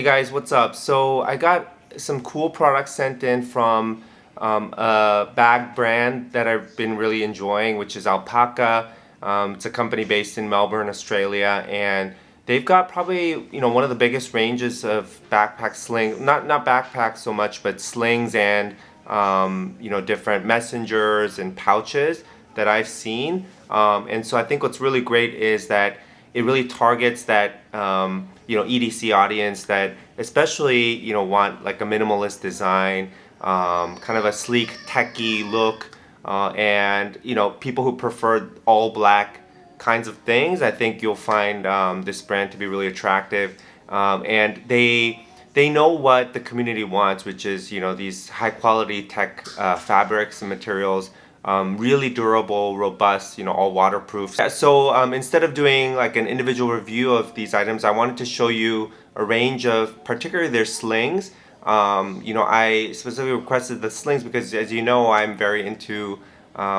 Hey guys, what's up? So I got some cool products sent in from a bag brand that I've been really enjoying, which is Alpaka. It's a company based in Melbourne, Australia, and they've got probably one of the biggest ranges of backpack sling, not backpacks so much, but slings and different messengers and pouches that I've seen. And so I think what's really great is that it really targets that EDC audience that especially want like a minimalist design, kind of a sleek techie look, and people who prefer all black kinds of things. I think you'll find this brand to be really attractive, and they know what the community wants, which is these high quality tech fabrics and materials, really durable, robust, all waterproof. So instead of doing like an individual review of these items, I wanted to show you a range of particularly their slings. I specifically requested the slings because, as you know, I'm very into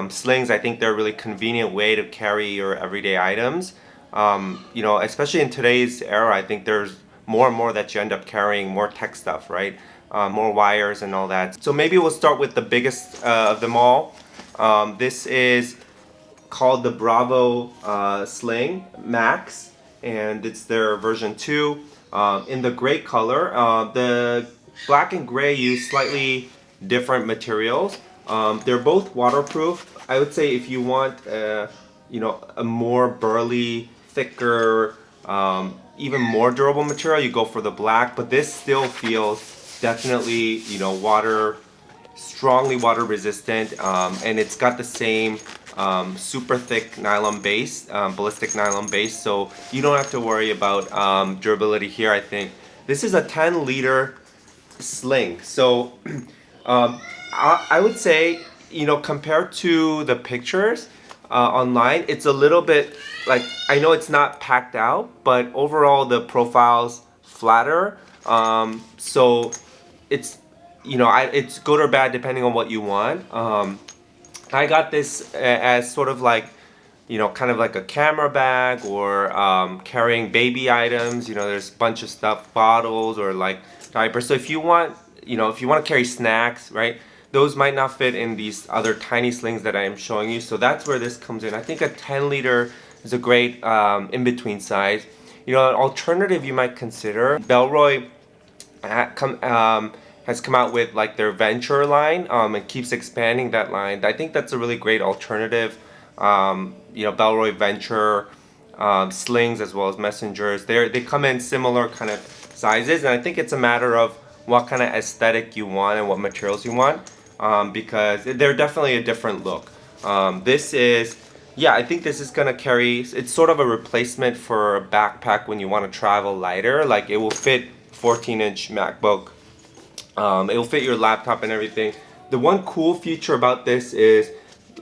slings. I think they're a really convenient way to carry your everyday items. Especially in today's era, I think there's more and more that you end up carrying more tech stuff, right? More wires and all that. So maybe we'll start with the biggest of them all. This is called the Bravo Sling Max, and it's their version 2 in the gray color. The black and gray use slightly different materials. They're both waterproof. I would say if you want a more burly, thicker, even more durable material, you go for the black, but this still feels definitely strongly water resistant, and it's got the same super thick nylon base, ballistic nylon base, so you don't have to worry about durability here. I think this is a 10-liter sling, so I would say compared to the pictures online, it's a little bit like, I know it's not packed out, but overall the profile's flatter, so it's it's good or bad depending on what you want. I got this as sort of like, kind of like a camera bag or carrying baby items. There's a bunch of stuff, bottles or like diapers. So if you want, if you want to carry snacks, right? Those might not fit in these other tiny slings that I am showing you. So that's where this comes in. I think a 10-liter is a great in-between size. An alternative you might consider, Bellroy has come out with like their Venture line, and keeps expanding that line. I think that's a really great alternative. Bellroy Venture slings as well as messengers. They come in similar kind of sizes, and I think it's a matter of what kind of aesthetic you want and what materials you want, because they're definitely a different look. I think this is gonna carry. It's sort of a replacement for a backpack when you want to travel lighter. Like it will fit 14-inch MacBook. It will fit your laptop and everything. The one cool feature about this is,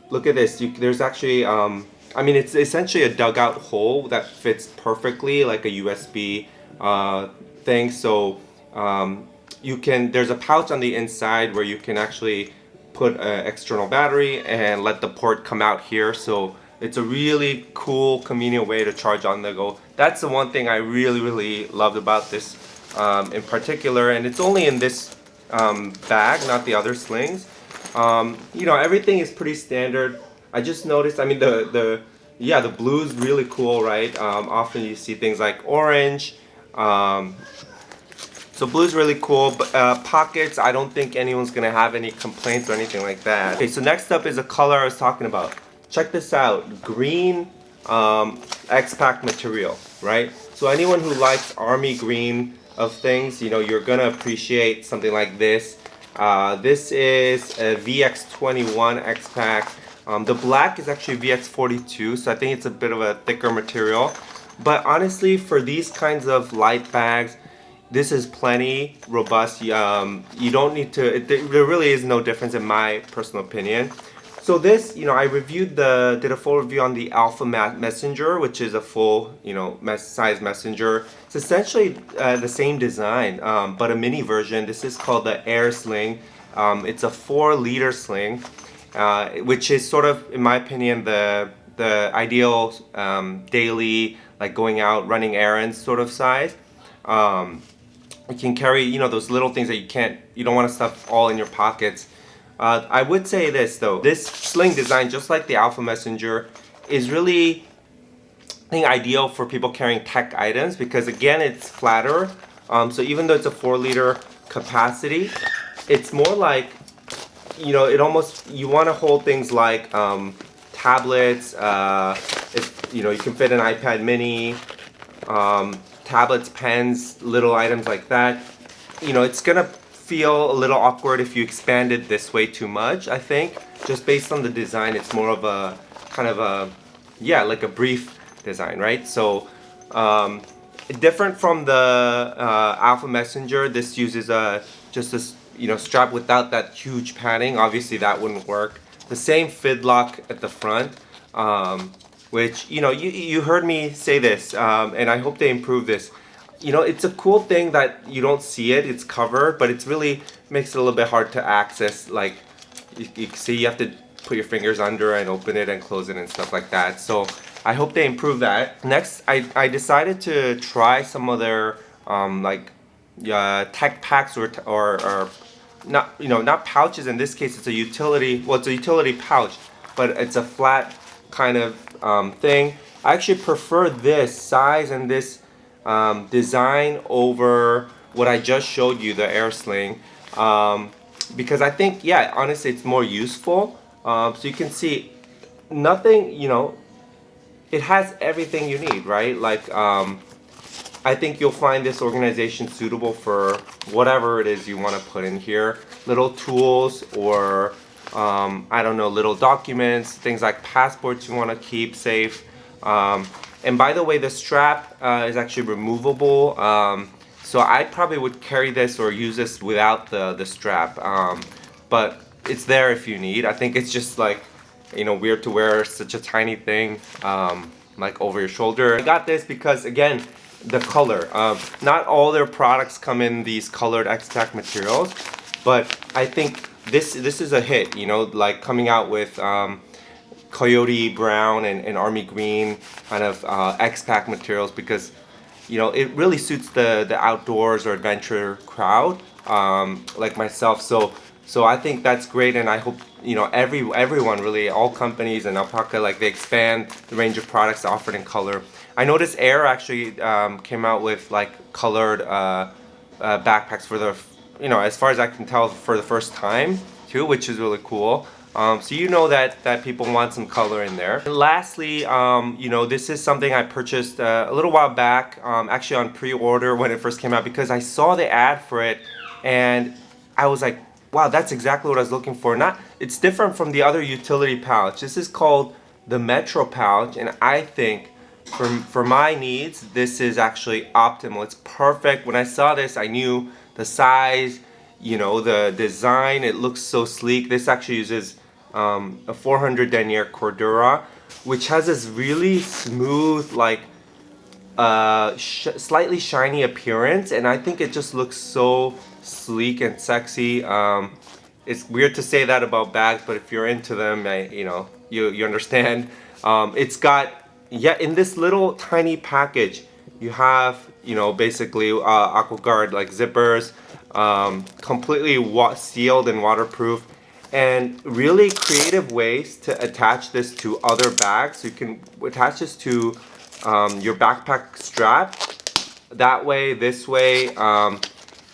look at this. There's actually, it's essentially a dugout hole that fits perfectly like a USB thing. So there's a pouch on the inside where you can actually put an external battery and let the port come out here. So it's a really cool, convenient way to charge on the go. That's the one thing I really, really loved about this in particular, and it's only in this bag, not the other slings. Everything is pretty standard. I just noticed, the blue is really cool, right? Often you see things like orange. So blue is really cool, but pockets, I don't think anyone's gonna have any complaints or anything like that. Okay, so next up is a color I was talking about. Check this out, green X-Pack material, right? So anyone who likes army green of things, you're gonna appreciate something like this. This is a VX21 X-Pack. The black is actually VX42, so I think it's a bit of a thicker material. But honestly, for these kinds of light bags, this is plenty robust. You don't need to, there really is no difference in my personal opinion. So this, I did a full review on the Alpha Messenger, which is a full, size messenger. It's essentially the same design, but a mini version. This is called the Air Sling. It's a 4-liter sling, which is sort of, in my opinion, the ideal daily, like going out running errands sort of size. You can carry, you know, those little things that you don't want to stuff all in your pockets. I would say this though, this sling design, just like the Alpha Messenger, is really, I think, ideal for people carrying tech items because again, it's flatter. So even though it's a 4-liter capacity, it's more like, you know, it almost, you want to hold things like tablets. If you know, you can fit an iPad mini, tablets, pens, little items like that. You know, it's gonna feel a little awkward if you expand it this way too much. I think just based on the design, it's more of a kind of a, yeah, like a brief design, right? So different from the Alpha Messenger, this uses just this, you know, strap without that huge padding. Obviously that wouldn't work. The same fid lock at the front, which, you know, you heard me say this, and I hope they improve this. You know, it's a cool thing that you don't see it, it's covered, but it's really makes it a little bit hard to access. Like you see, you have to put your fingers under and open it and close it and stuff like that. So I hope they improve that. Next, I decided to try some other like tech packs or not, you know, not pouches. In this case, it's a utility. Well, it's a utility pouch, but it's a flat kind of thing. I actually prefer this size and this design over what I just showed you, the Air Sling, because I think, yeah, honestly, it's more useful. So you can see nothing, you know, it has everything you need, right? Like, I think you'll find this organization suitable for whatever it is you want to put in here. Little tools or, I don't know, little documents, things like passports you want to keep safe. And by the way, the strap is actually removable. So I probably would carry this or use this without the strap. But it's there if you need. I think it's just like, you know, weird to wear such a tiny thing like over your shoulder. I got this because, again, the color. Not all their products come in these colored X-Tack materials, but I think this is a hit, you know, like coming out with Coyote Brown and Army Green kind of X-Pack materials, because, you know, it really suits the outdoors or adventure crowd like myself. So I think that's great, and I hope, you know, everyone really, all companies and Alpaka, like, they expand the range of products offered in color. I noticed Air actually came out with like colored backpacks for the, you know, as far as I can tell, for the first time too, which is really cool. So you know that people want some color in there. And lastly, you know, this is something I purchased a little while back, actually on pre-order when it first came out, because I saw the ad for it and I was like, wow, that's exactly what I was looking for. It's different from the other utility pouch. This is called the Metro pouch, and I think for my needs, this is actually optimal. It's perfect. When I saw this, I knew the size, you know, the design, it looks so sleek. This actually uses a 400 denier Cordura, which has this really smooth, like slightly shiny appearance, and I think it just looks so sleek and sexy. It's weird to say that about bags, but if you're into them, you know, you understand. It's got, yeah, in this little tiny package, you have, you know, basically AquaGuard like zippers, completely sealed and waterproof, and really creative ways to attach this to other bags. So you can attach this to your backpack strap, that way, this way,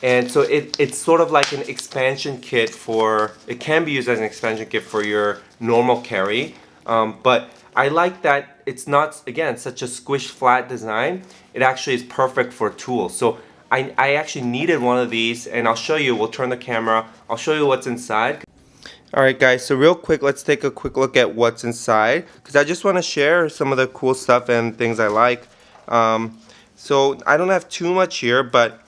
and so it's sort of like an expansion kit for, it can be used as an expansion kit for your normal carry, but I like that it's not, again, such a squish flat design. It actually is perfect for tools. So I actually needed one of these, and I'll show you. We'll turn the camera. I'll show you what's inside. Alright guys, so real quick, let's take a quick look at what's inside, because I just want to share some of the cool stuff and things I like. So I don't have too much here, but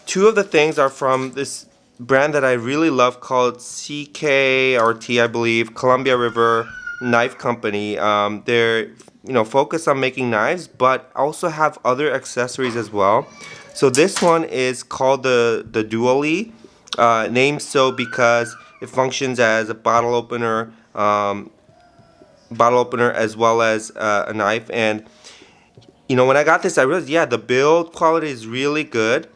two of the things are from this brand that I really love called CRKT, I believe, Columbia River Knife Company. They're, you know, focused on making knives, but also have other accessories as well. So this one is called the Dually, named so because it functions as a bottle opener as well as a knife. And you know, when I got this, I realized, yeah, the build quality is really good.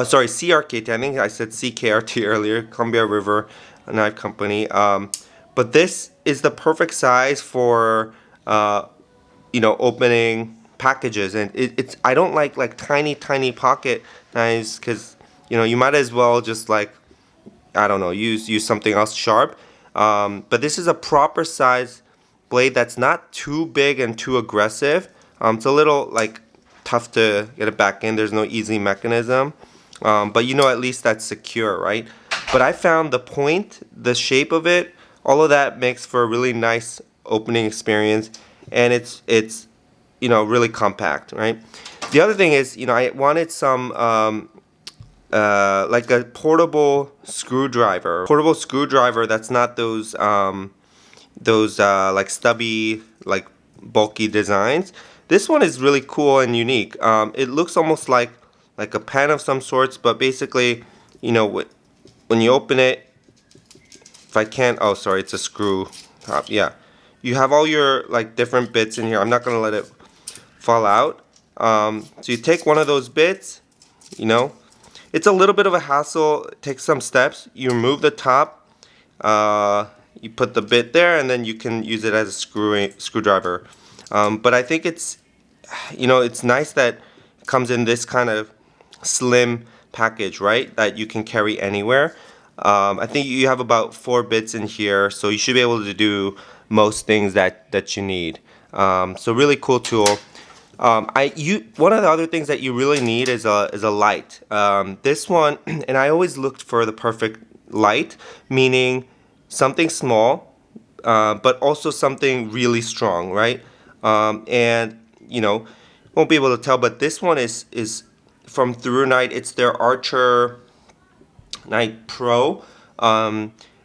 Sorry, CRKT. I think I said CKRT earlier, Columbia River Knife Company. But this is the perfect size for opening packages, and it's I don't like tiny pocket knives, because you might as well just like, I don't know, use something else sharp. But this is a proper size blade that's not too big and too aggressive. It's a little like tough to get it back in. There's no easy mechanism, but at least that's secure, right? But I found the point, the shape of it, all of that makes for a really nice opening experience, and it's really compact, right? The other thing is, I wanted some like a portable screwdriver that's not those like stubby, like bulky designs. This one is really cool and unique. It looks almost like a pen of some sorts, but basically, when you open it, if I can't, oh sorry, it's a screw top. Yeah, you have all your like different bits in here. I'm not gonna let it fall out. So you take one of those bits, it's a little bit of a hassle. It takes some steps. You remove the top, you put the bit there, and then you can use it as a screwdriver. But I think it's nice that it comes in this kind of slim package, right? That you can carry anywhere. I think you have about 4 bits in here, so you should be able to do most things that you need. So really cool tool. One of the other things that you really need is a light. This one, and I always looked for the perfect light, meaning something small, but also something really strong, right? And won't be able to tell, but this one is from ThruNite. It's their Archer Night Pro,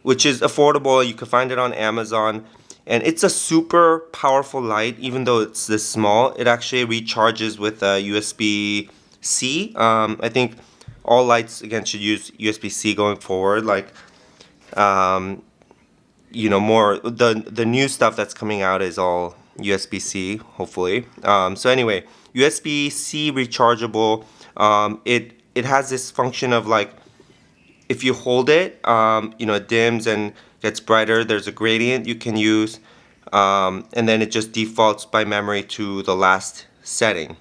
which is affordable. You can find it on Amazon. And it's a super powerful light, even though it's this small. It actually recharges with a USB-C. I think all lights, again, should use USB-C going forward. Like, more, the new stuff that's coming out is all USB-C, hopefully. So anyway, USB-C rechargeable. It has this function of like, if you hold it, it dims and gets brighter. There's a gradient you can use, and then it just defaults by memory to the last setting.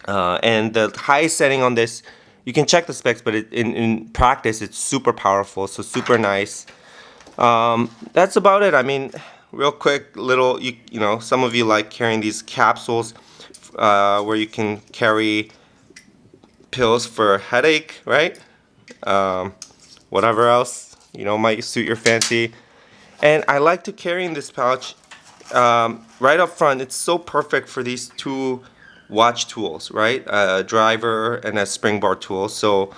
And the highest setting on this, you can check the specs, but in practice it's super powerful, so super nice. That's about it. I mean, real quick, little, some of you like carrying these capsules where you can carry pills for a headache, right? Whatever else might suit your fancy. And I like to carry in this pouch right up front. It's so perfect for these 2 watch tools, right? A driver and a spring bar tool. So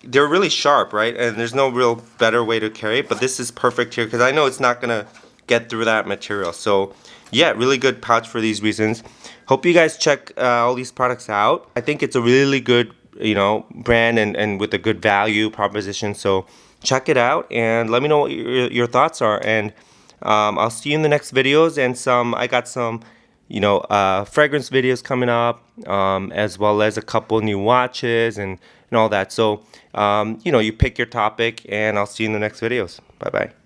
they're really sharp, right? And there's no real better way to carry it, but this is perfect here because I know it's not gonna get through that material. So yeah, really good pouch for these reasons. Hope you guys check all these products out. I think it's a really good brand and with a good value proposition. So check it out and let me know what your thoughts are. And I'll see you in the next videos. And I got some fragrance videos coming up, as well as a couple new watches and all that. So you pick your topic, and I'll see you in the next videos. Bye bye.